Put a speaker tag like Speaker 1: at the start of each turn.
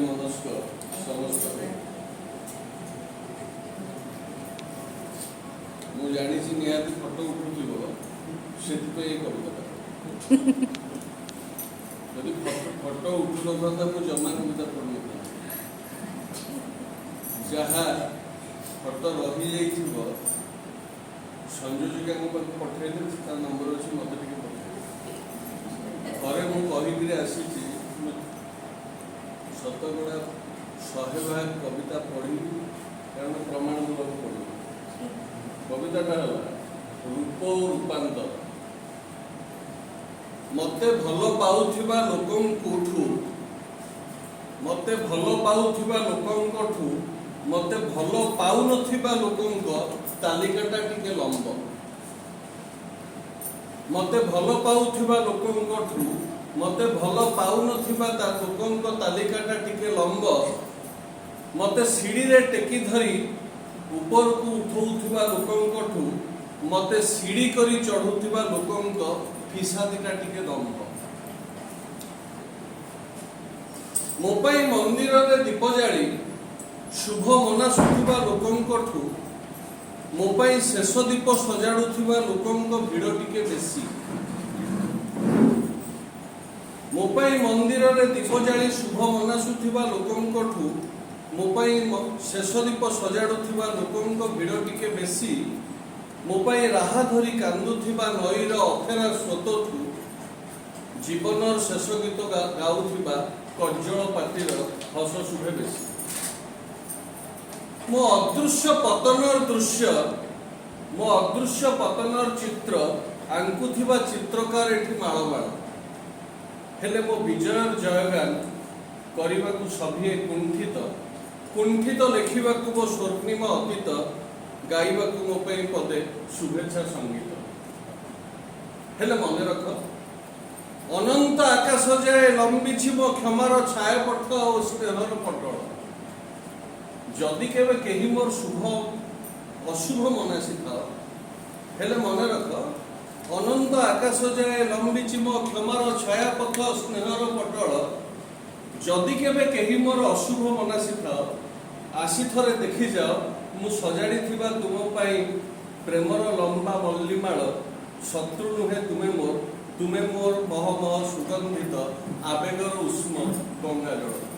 Speaker 1: मनस्क समस्त मु जानी निहाती फटो उठुव से कविता जदि फटो उठु ना मुझे जमा कविता पढ़ी जहाँ फटो रही संयोजिका पठे नंबर अच्छी मत थे मुझे आसी शतकड़ा 100 भाग कविता पढ़ी कारण प्रमाणमूलक पढ़ी कविता रूप रूपांतर मते भल पाउथिबा लोकंठु मते भल पाउथिबा लोकंठु मते भल पाउ नथिबा लोकंक तालिकाटा टिके लंब मते भल पाउथिबा लोकंठु मते भल पाउ नथिबा ता लोकंक तालिकाटा टिके लंब मते सीढ़ी रे टेकी धरी ऊपर को उठौथिबा लोकंठु मते सीढ़ी करी चढ़ुथिबा लोकंक फिसादिटा टिके दंभ मो पई मंदिर रे दीप जाली शुभ मनासुथिबा लोकंठु मो पई शेष दीप सजाडुथिबा लोकंक भिड़ टिके बेसी मो पई मंदिर रे दीप जाली शुभ मनासुथिबा लोकंठु मो पई शेष दीप सजाडुथिबा लोकंक भिड़ टिके बेसी मो पई राहा धरी कांदुथिबा नईर अफेरा स्रोतठु जीवनर शेष गीत गाउथिबा कज्जल पाटीर हस शुभे बेसी मो अदृश्य पतनर दृश्य मो अदृश्य पतनर चित्र आंकुथिबा चित्रकार एठी माळमाळ हेले मो विजयर जयगान करिबाकु सभिए कुंठित कुंठित लेखिबाकु मो स्वर्णिम अतीत गाइबाकु मो पई पदे शुभेच्छा संगीत हेले मने रख अनंत आकाश जाए लंबी मो क्षमार छायापथ और स्नेहर पटल जदि केवे केही मोर शुभ अशुभ मनासी था हेले मने रख अनंत आकाश जाए लंबी मो क्षमार छायापथ स्नेहर पटल जदि केवे केही मोर अशुभ मनासी था आसी थरे देखि जाओ मु सजाड़ी थिबा तुम पाई प्रेमर लंबा मल्लीमाल शत्रु नुहे तुमे मोर मह मह सुगंधित आवेगर उष्म गंगा जल।